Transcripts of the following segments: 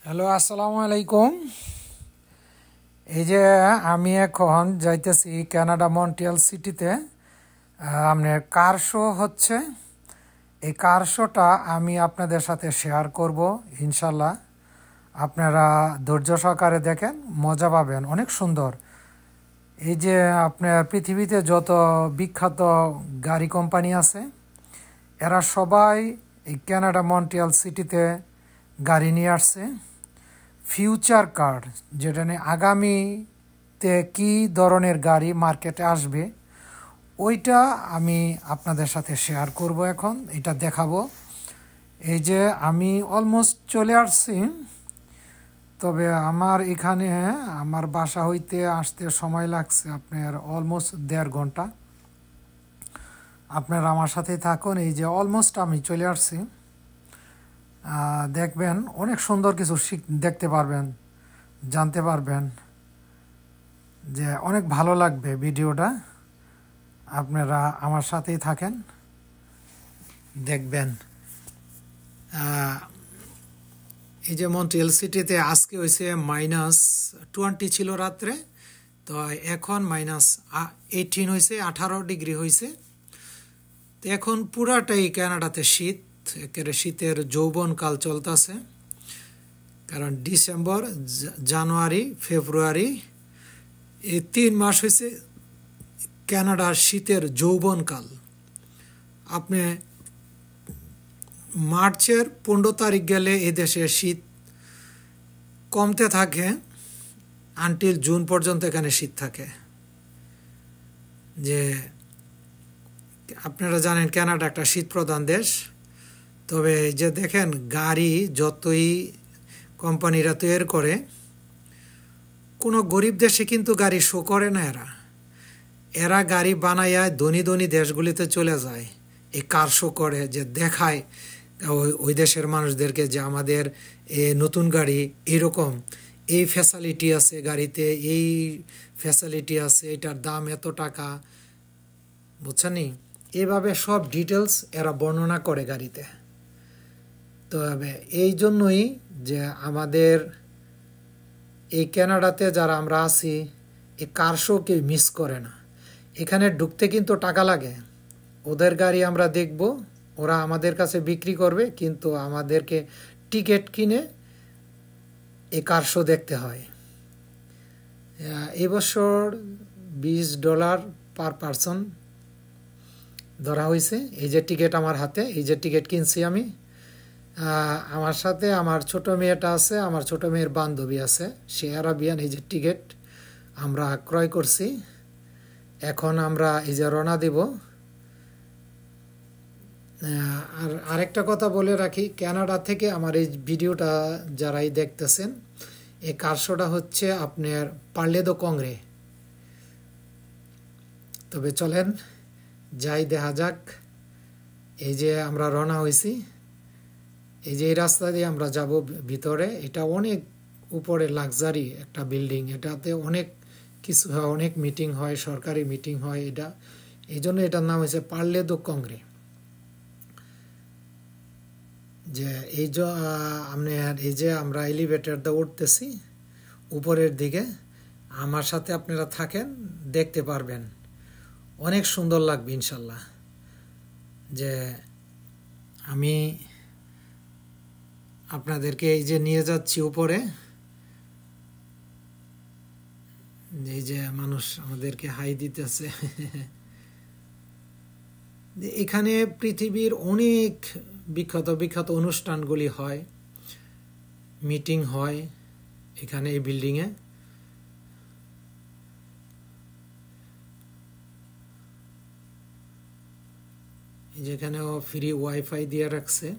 Hello, আসসালামু আলাইকুম। এই যে আমি এখন যাইতেছি কানাডা মন্ট্রিয়াল সিটিতে। আপনার কার শো হচ্ছে। এই কার শোটা আমি আপনাদের সাথে শেয়ার করব ইনশাল্লাহ। আপনারা ধৈর্য সহকারে দেখেন, মজা পাবেন, অনেক সুন্দর। এই যে আপনার পৃথিবীতে যত বিখ্যাত গাড়ি কোম্পানি আছে, এরা সবাই এই কানাডা মন্ট্রিয়াল সিটিতে গাড়ি নিয়ে আসছে। ফিউচার কার, যেটা নিয়ে আগামীতে কী ধরনের গাড়ি মার্কেটে আসবে, ওইটা আমি আপনাদের সাথে শেয়ার করব। এখন এটা দেখাবো। এই যে আমি অলমোস্ট চলে আসছি, তবে আমার এখানে আমার বাসা হইতে আসতে সময় লাগছে আপনার অলমোস্ট 1.5 ঘন্টা। আপনারা আমার সাথেই থাকুন। এই যে অলমোস্ট আমি চলে আসছি। দেখবেন অনেক সুন্দর কিছু দেখতে পারবেন, জানতে পারবেন, যে অনেক ভালো লাগবে ভিডিওটা। আপনারা আমার সাথেই থাকেন, দেখবেন। এই যে মন্ট্রিয়াল সিটিতে আজকে হয়েছে -20 ছিল রাত্রে, তো এখন -18 হয়েছে, 18 ডিগ্রি হয়েছে। তো এখন পুরাটাই কানাডাতে শীত, একেবারে শীতের যৌবনকাল চলতেছে। কারণ ডিসেম্বর, জানুয়ারি, ফেব্রুয়ারি, এই 3 মাস হয়েছে কানাডার শীতের যৌবনকাল। আপনি মার্চের 15 তারিখ গেলে এদেশে শীত কমতে থাকে, আনটিল জুন পর্যন্ত এখানে শীত থাকে। যে আপনারা জানেন কানাডা একটা শীত প্রধান দেশ। তবে যে দেখেন গাড়ি যতই কোম্পানিরা তৈরি করে, কোনো গরিব দেশে কিন্তু গাড়ি শো করে না। এরা গাড়ি বানাইয়া ধনী ধনী দেশগুলিতে চলে যায়, এই কার শো করে, যে দেখায় ওই দেশের মানুষদেরকে যে আমাদের নতুন গাড়ি এরকম, এই ফ্যাসিলিটি আছে গাড়িতে, এই ফ্যাসিলিটি আছে, এটার দাম এত টাকা, বুঝছেন? এইভাবে সব ডিটেলস এরা বর্ণনা করে গাড়িতে। তবে এই জন্যই যে আমাদের এই কানাডাতে যারা আমরা আছি, এই কার শো কেউ মিস করে না। এখানে ঢুকতে কিন্তু টাকা লাগে। ওদের গাড়ি আমরা দেখব, ওরা আমাদের কাছে বিক্রি করবে, কিন্তু আমাদেরকে টিকিট কিনে এই কার শো দেখতে হয়। এই বছর $20 পার পারসন ধরা হয়েছে। এই যে টিকিট আমার হাতে, এই যে টিকিট কিনছি আমি। আমার সাথে আমার ছোট মেয়েটা আছে, আমার ছোট মেয়ের বান্ধবী আছে, সে আরাবিয়ান। এই যে টিকিট আমরা ক্রয় করছি। এখন আমরা এই যে রওনা দিব। আর আরেকটা কথা বলে রাখি, কানাডা থেকে আমার এই ভিডিওটা যারাই দেখতেছেন, এই কার শোটা হচ্ছে আপনার পার্লে দো কংগ্রে। তবে চলেন যাই, দেখা যাক। এই যে আমরা রওনা হয়েছি, এই যে এই রাস্তা দিয়ে আমরা যাব ভিতরে। এটা অনেক উপরে লাক্সারি একটা বিল্ডিং, এটাতে অনেক কিছু হয়, অনেক মিটিং হয়, সরকারি মিটিং হয়। এটা এই জন্য এটার নাম হয়েছে পার্লে দো কংগ্রে। যে এই যে আপনার এই যে আমরা এলিভেটরটা উঠতেছি উপরের দিকে, আমার সাথে আপনারা থাকেন, দেখতে পারবেন, অনেক সুন্দর লাগবে ইনশাল্লাহ। যে আমি আপনাদেরকে এই যে নিয়ে যাচ্ছি উপরে, এই যে মানুষ আমাদেরকে হাই দিতেছে। এখানে পৃথিবীর অনেক বিখ্যাত বিখ্যাত অনুষ্ঠানগুলি হয়, মিটিং হয় এখানে এই বিল্ডিংয়ে। যেখানেও ফ্রি ওয়াইফাই দিয়ে রাখছে।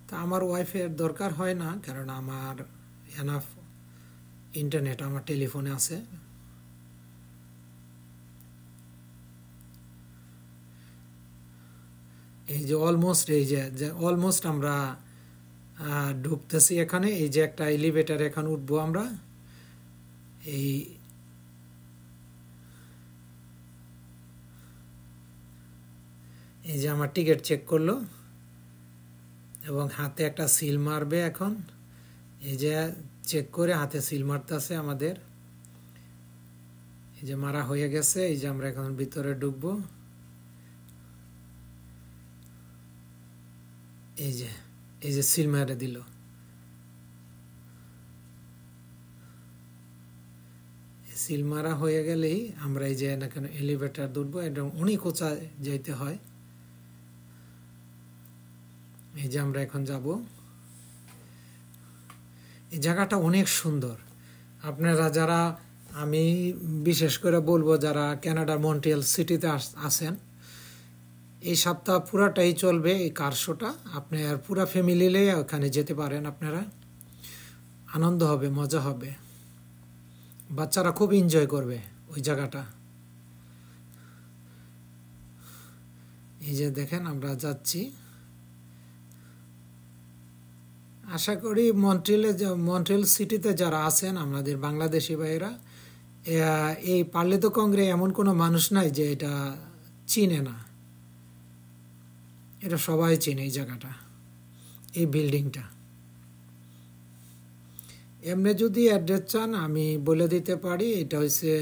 তা আমার ওয়াইফাইয়ের দরকার হয় না, কারণ আমার এনাফ ইন্টারনেট আমার টেলিফোনে আছে। এই যে অলমোস্ট, এই যে অলমোস্ট আমরা ঢুকতেছি এখানে। এই যে একটা এলিভেটর, এখন উঠবো আমরা। এই যে আমার টিকিট চেক করলো এবং হাতে একটা সিল মারবে এখন। এই যে চেক করে হাতে সিল মারতেছে আমাদের, এই যে মারা হয়ে গেছে। এই যে আমরা এখন ভিতরে ঢুকবো। এই যে সিল মেরে দিল। সিল মারা হয়ে গেলেই আমরা এই যে এখানে এলিভেটর উঠবো, এটা অনেক উঁচা যাইতে হয়। এই যে আমরা এখন যাব। এই জায়গাটা অনেক সুন্দর। আপনারা যারা, আমি বিশেষ করে বলবো যারা কানাডার মন্ট্রিয়াল সিটিতে আসেন, এই সপ্তাহ পুরাটাই চলবে এই কার শোটা। আপনার পুরা ফ্যামিলি নিয়ে ওখানে যেতে পারেন আপনারা, আনন্দ হবে, মজা হবে, বাচ্চারা খুব এনজয় করবে ওই জায়গাটা। এই যে দেখেন আমরা যাচ্ছি। আশা করি মন্ট্রিয়াল সিটিতে যারা আছেন আমাদের বাংলাদেশি ভাইয়েরা, এই পার্লেতো কংগ্রে এমন কোনো মানুষ নাই যে এটা চিনে না। এটা সবাই চিনে এই জায়গাটা, এই বিল্ডিংটা। এমনি যদি অ্যাড্রেস চান আমি বলে দিতে পারি। এটা হচ্ছে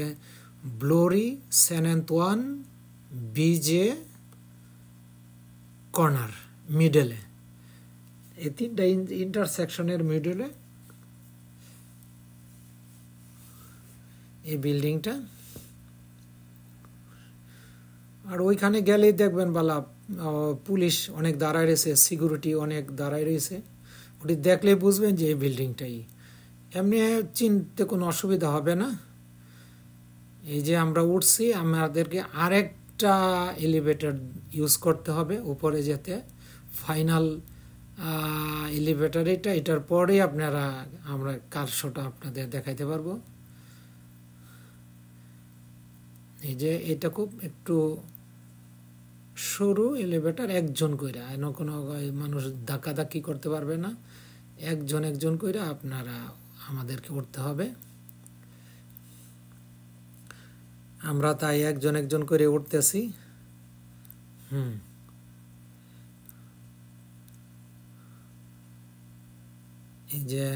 ব্লোরি সেন অ্যান্তোয়ান বিজে কর্নার, মিডলে, এই তিনটা ইন্টারসেকশনের মিডলে এই বিল্ডিংটা। আর ওইখানে গেলেই দেখবেন বালা পুলিশ অনেক দাঁড়ায় রয়েছে, সিকিউরিটি অনেক দাঁড়ায় রয়েছে। ওটি দেখলেই বুঝবেন যে এই বিল্ডিংটাই। এমনি চিনতে কোনো অসুবিধা হবে না। এই যে আমরা উঠছি, আমাদেরকে আরেকটা এলিভেটর ইউজ করতে হবে উপরে যেতে। ফাইনাল এলিভেটর এটার পরেই আমরা কার শোটা আপনাদের দেখাইতে পারবো। এই যে এটা খুব একটু সরু এলিভেটর, একজন কইরা, কোনো মানুষ ধাক্কাধাক্কি করতে পারবে না। একজন কইরা আপনারা আমাদেরকে উঠতে হবে। আমরা তাই একজন করে উঠতেছি। এই যে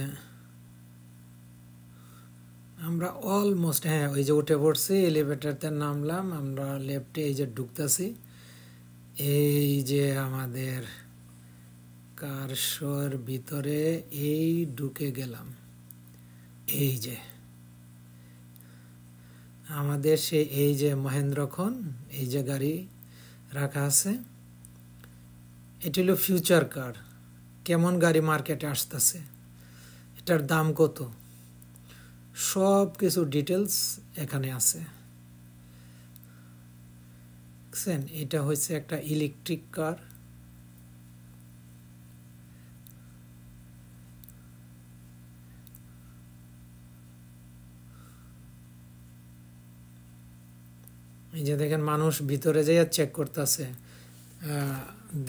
আমরা অলমোস্ট, হ্যাঁ ওই যে উঠে পড়ছি, এলিভেটরতে নামলাম, আমরা লেফটে এই যে ঢুকতেছি। এই যে আমাদের কার শোর ভিতরে এই ঢুকে গেলাম। এই যে আমাদের এই যে মহেন্দ্রক্ষণ, এই যে গাড়ি রাখা আছে। এটি হলো ফিউচার কার। কেমন গাড়ি মার্কেটে আসতেছে, এটার দাম কত, সব কিছু ডিটেলস এখানে আছে। দেখছেন, এটা হচ্ছে একটা ইলেকট্রিক কার। এই যে দেখেন মানুষ ভিতরে যাইয়া চেক করতেছে,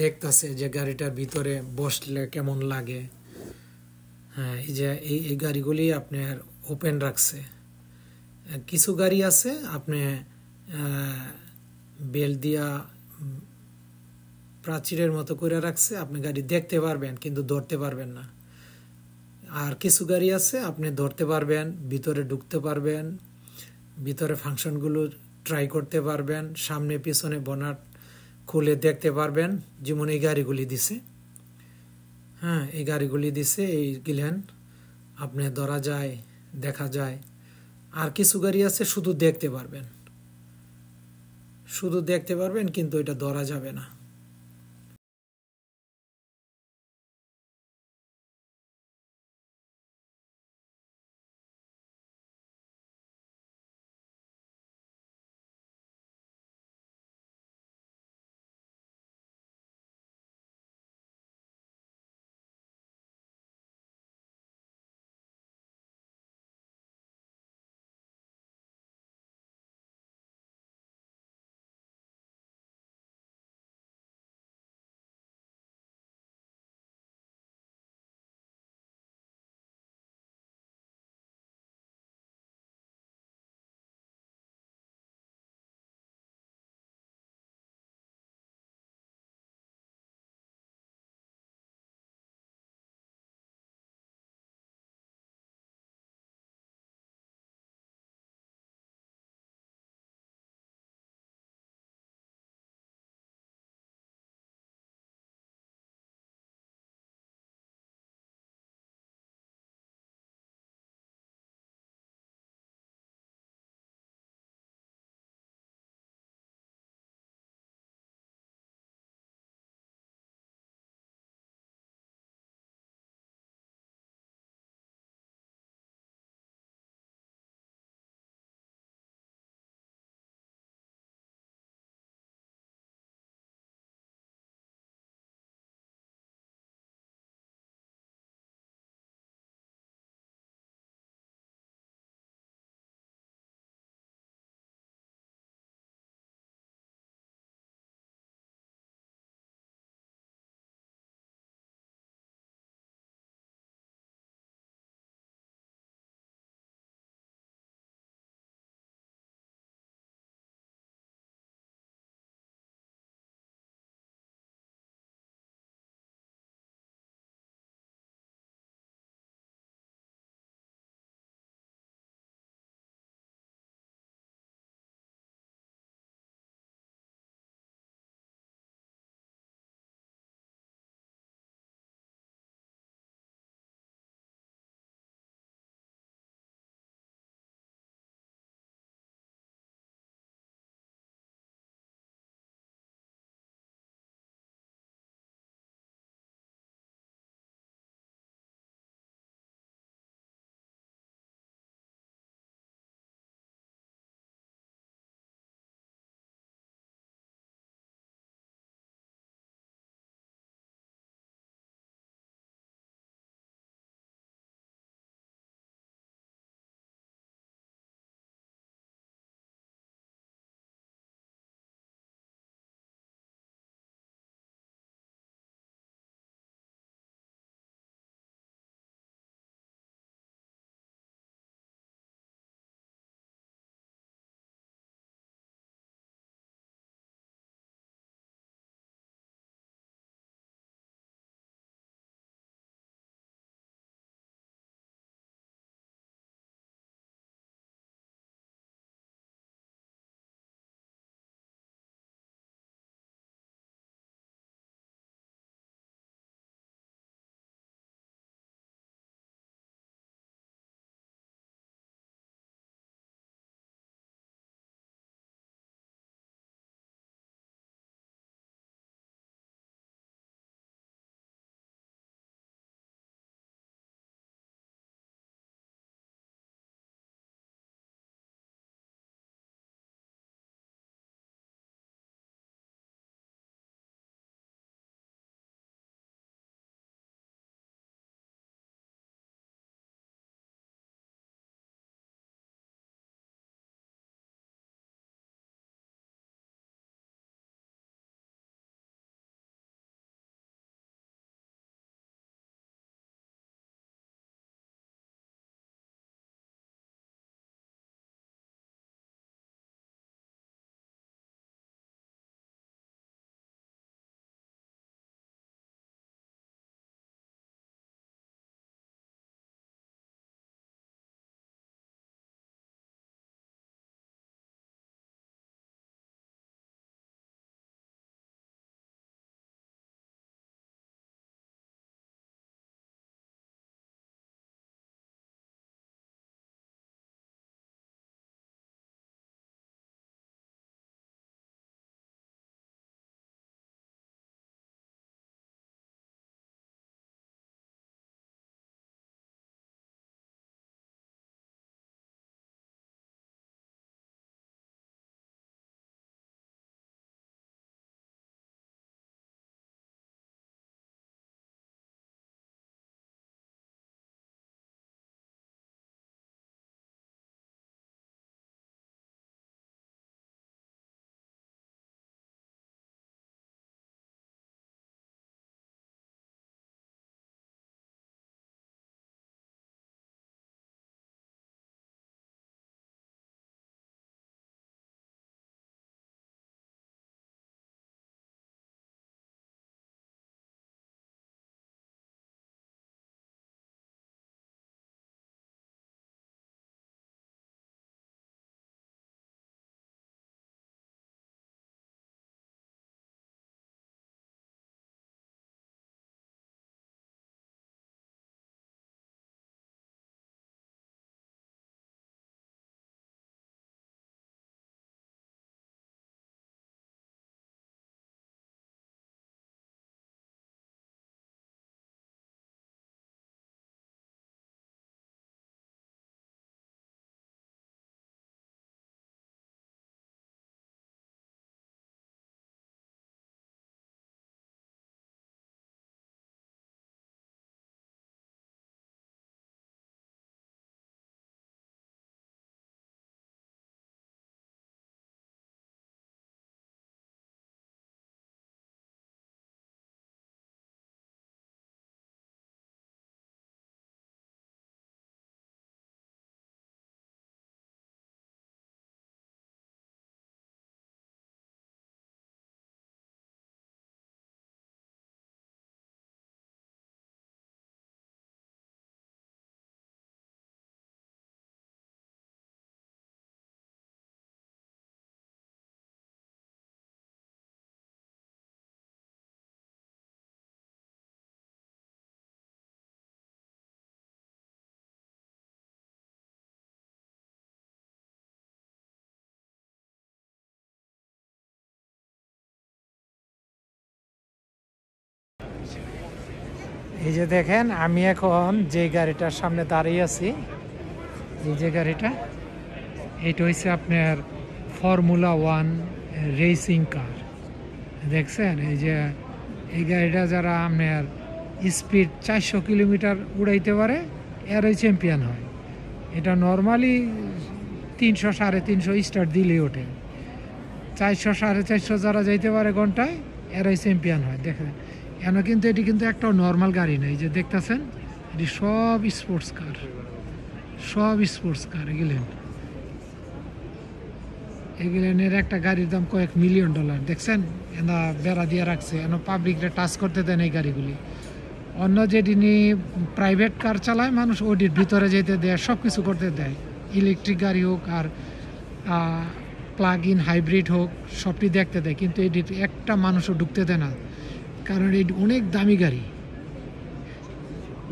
দেখতেছে যে গাড়িটার ভিতরে বসলে কেমন লাগে। হ্যাঁ, এই যে এই গাড়িগুলি আপনার ওপেন রাখছে। কিছু গাড়ি আছে আপনি বেল দিয়া প্রাচীরের মতো করে রাখছে, আপনি গাড়ি দেখতে পারবেন কিন্তু ধরতে পারবেন না। আর কিছু গাড়ি আছে আপনি ধরতে পারবেন, ভিতরে ঢুকতে পারবেন, ভিতরে ফাংশনগুলো ট্রাই করতে পারবেন, সামনে পিছনে বনাট খুলে দেখতে পারবেন, যেমন এই গাড়িগুলি দিছে। হ্যাঁ, এই গাড়িগুলি দিছে, এই গিলেন আপনি ধরা যায়, দেখা যায়। আর কিছু গাড়ি আছে শুধু দেখতে পারবেন কিন্তু এটা ধরা যাবে না। এই যে দেখেন আমি এখন যে গাড়িটার সামনে দাঁড়িয়ে আছি, এই যে গাড়িটা, এটা হচ্ছে আপনার ফর্মুলা 1 রেসিং কার। দেখছেন এই যে এই গাড়িটা যারা আপনার স্পিড 400 কিলোমিটার উড়াইতে পারে এরাই চ্যাম্পিয়ন হয়। এটা নর্মালি 300 350 স্টার্ট দিলেই ওঠে। 400 450 যারা যাইতে পারে ঘন্টায় এরাই চ্যাম্পিয়ন হয়। দেখেন কেন, কিন্তু এটি কিন্তু একটা নর্মাল গাড়ি নয়। যে দেখতেছেন এটি সব স্পোর্টস কার, সব স্পোর্টস কার। এগুলেনের একটা গাড়ির দাম কয়েক মিলিয়ন ডলার। দেখছেন এনা বেড়া দিয়ে রাখছে, এন পাবলিকরা টাচ করতে দেন এই গাড়িগুলি। অন্য যেটি প্রাইভেট কার চালায় মানুষ, ওটির ভিতরে যেতে দেয়, সব কিছু করতে দেয়। ইলেকট্রিক গাড়ি হোক আর প্লাগ ইন হাইব্রিড হোক, সবটি দেখতে দেয়, কিন্তু এটি একটা মানুষও ঢুকতে দেয় না, কারণ এটি অনেক দামি গাড়ি।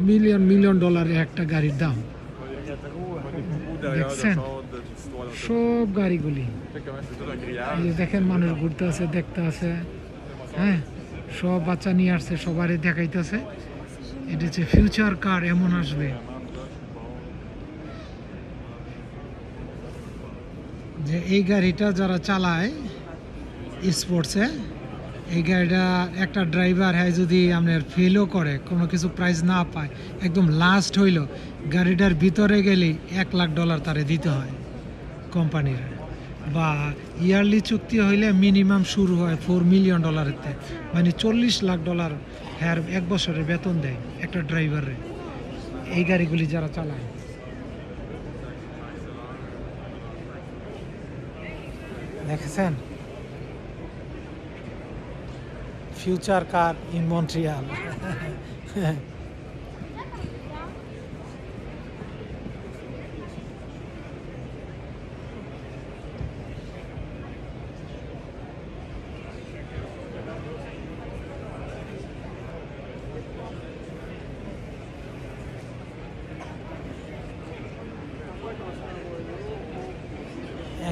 মিলিয়ন মিলিয়ন ডলারের একটা গাড়ির দাম। দেখছেন সব গাড়িগুলি, এই যে দেখেন মানুষ ঘুরতে আছে, দেখতে আছে। হ্যাঁ, সব বাচ্চা নিয়ে আসছে, সবারই দেখাইতেছে। এটা হচ্ছে ফিউচার কার, এমন আসবে। যে এই গাড়িটা যারা চালায় স্পোর্টসে, এই গাড়িটা একটা ড্রাইভার হ্যাঁ যদি আপনার ফেলও করে, কোনো কিছু প্রাইজ না পায়, একদম লাস্ট হইল গাড়িটার ভিতরে গেলেই $1,00,000 তারে দিতে হয় কোম্পানির। বা ইয়ারলি চুক্তি হইলে মিনিমাম শুরু হয় $4 মিলিয়ন, মানে $40 লাখ হ্যাঁ এক বছরের বেতন দেয় একটা ড্রাইভারে এই গাড়িগুলি যারা চালায়। দেখেছেন ফিউচার কার ইন মন্ট্রিয়াল।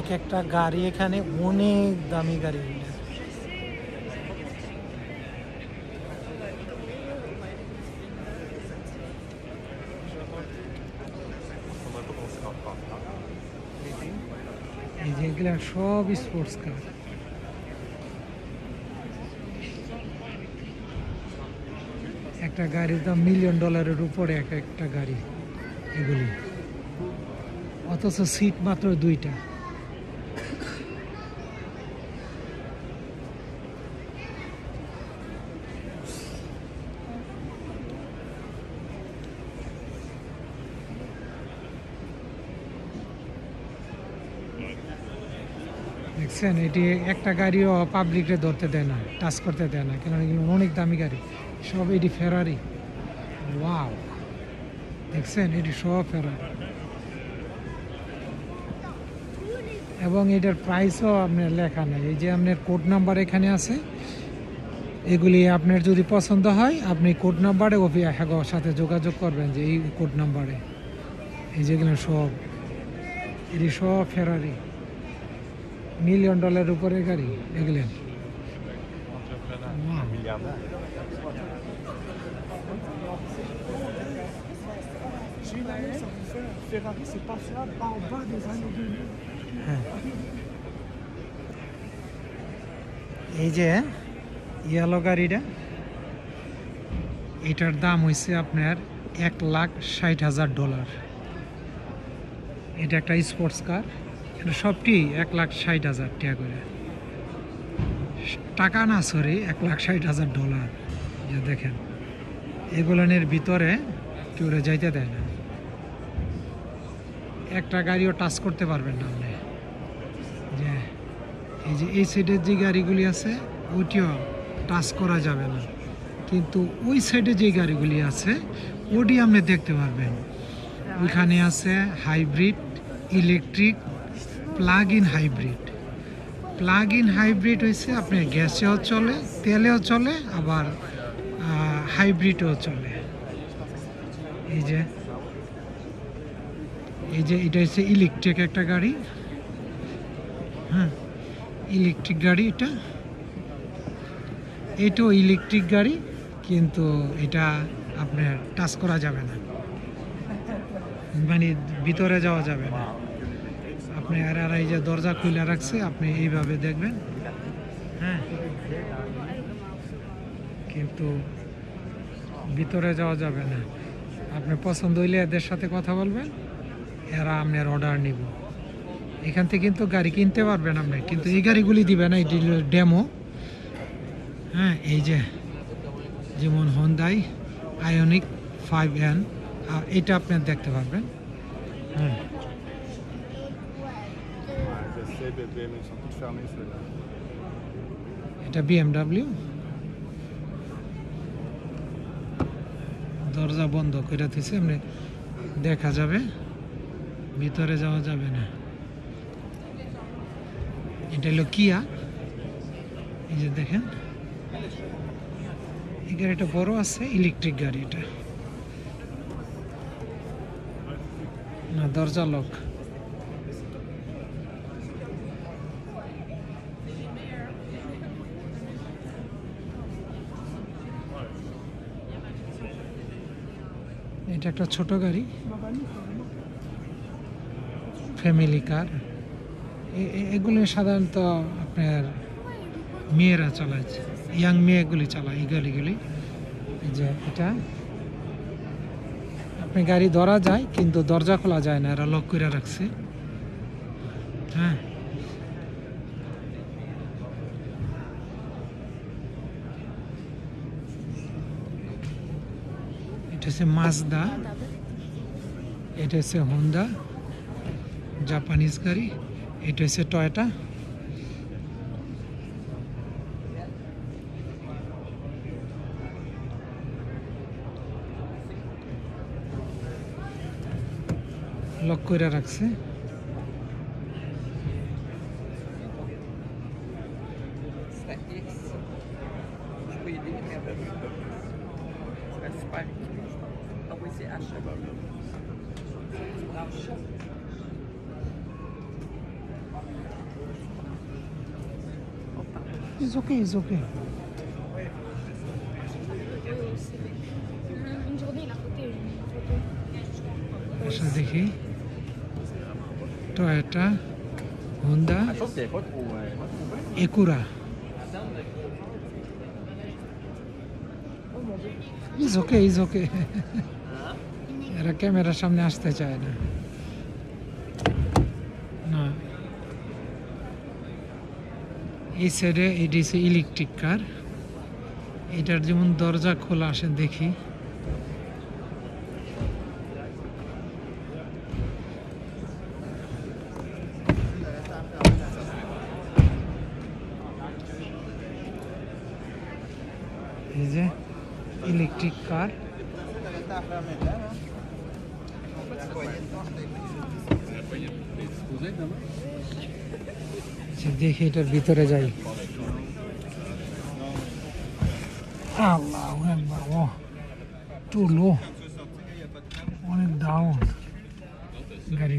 এক একটা গাড়ি এখানে অনেক দামি গাড়ি। এই যে এগুলো সব স্পোর্টস কার। একটা গাড়ির দাম $1 মিলিয়ন উপরে এক একটা গাড়ি এগুলি, অথচ সিট মাত্র 2টা। দেখছেন এটি একটা গাড়িও পাবলিকরে ধরতে দেয় না, টাচ করতে দেয় না, কেন এগুলো অনেক দামি গাড়ি। সব এটি ফেরারি। ওয়াও, দেখছেন এটি সব ফেরারি, এবং এটার প্রাইসও আপনার লেখা নেই। এই যে আপনার কোড নাম্বার এখানে আছে, এগুলি আপনার যদি পছন্দ হয় আপনি কোড নাম্বারে হ্যাঁ সাথে যোগাযোগ করবেন যে এই কোড নাম্বারে। এই যেগুলো সব এটি সব ফেরারি, $1 মিলিয়ন উপরে গাড়ি এগুলো। এই যে ইয়েলো গাড়িটা, এটার দাম হয়েছে আপনার $1,60,000। এটা একটা স্পোর্টস কার, এটা সবটি $1,60,000 করে। টাকা না, সরি, $1,60,000। যে দেখেন এগুলোনের ভিতরে কেউ যাইতে দেয় না, একটা গাড়িও টাচ করতে পারবেন না আপনি। যে এই যে এই সাইডের যে গাড়িগুলি আছে ওইটিও টাচ করা যাবে না, কিন্তু ওই সাইডে যে গাড়িগুলি আছে ওটি আপনি দেখতে পারবেন। ওইখানে আছে hybrid, electric, plug in hybrid. Plug in hybrid হয়েছে আপনার গ্যাসেও চলে, তেলেও চলে, আবার হাইব্রিডও চলে। এই যে এটা হচ্ছে ইলেকট্রিক একটা গাড়ি। হ্যাঁ, ইলেকট্রিক গাড়ি। এটাও ইলেকট্রিক গাড়ি, কিন্তু এটা আপনার টাচ করা যাবে না, মানে ভিতরে যাওয়া যাবে না। আপনি আর এই যে দরজা খুলে রাখছে, আপনি এইভাবে দেখবেন, হ্যাঁ, কিন্তু ভিতরে যাওয়া যাবে না। আপনি পছন্দ হইলে এদের সাথে কথা বলবেন, এরা আপনার অর্ডার নিব। এখান থেকে কিন্তু গাড়ি কিনতে পারবেন আপনি, কিন্তু এই গাড়িগুলি দিবে না, এটি ডেমো। হ্যাঁ, এই যে যেমন Hyundai Ioniq 5N, এটা আপনার দেখতে পারবেন। হ্যাঁ, এটা BMW। দরজা বন্ধ করে দিছে, এমনি দেখা যাবে, ভিতরে যাওয়া যাবে না। এটা হলো কিয়া, এই যে দেখেন, এই গাড়িটা বড় আছে, ইলেকট্রিক গাড়ি এটা। না, দরজা লক। এটা একটা ছোট গাড়ি, ফ্যামিলি কার। এগুলো সাধারণত আপনার মেয়েরা চালায়, ইয়াং মেয়েগুলি চালায় এই গাড়িগুলি। এই যে এটা আপনি গাড়ি ধরা যায়, কিন্তু দরজা খোলা যায় না, এরা লক করে রাখছে। হ্যাঁ, এটা হচ্ছে মাজদা, এটা হচ্ছে হোন্ডা, জাপানিজ গাড়ি। এটা হচ্ছে টয়োটা। লক করে রাখছে। It's okay, it's okay. Une journée, il a photo, une photo. আচ্ছা, দেখি Toyota, Honda, Acura. Is okay, is okay. এরা ক্যামেরার সামনে আসতে চায় না। না, এই সাইডে এটি হচ্ছে ইলেকট্রিক কার। এটার যেমন দরজা খোলা, আসেন দেখি। এই যে ইলেকট্রিক কার। দেখি এটার ভিতরে যাই। আল্লাহু আকবার, ও টু লো, অনেক ডাউন গাড়ি,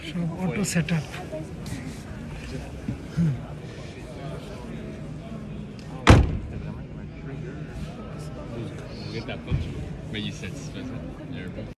সব auto set up. Mais il est satisfaisant. Il y a un bon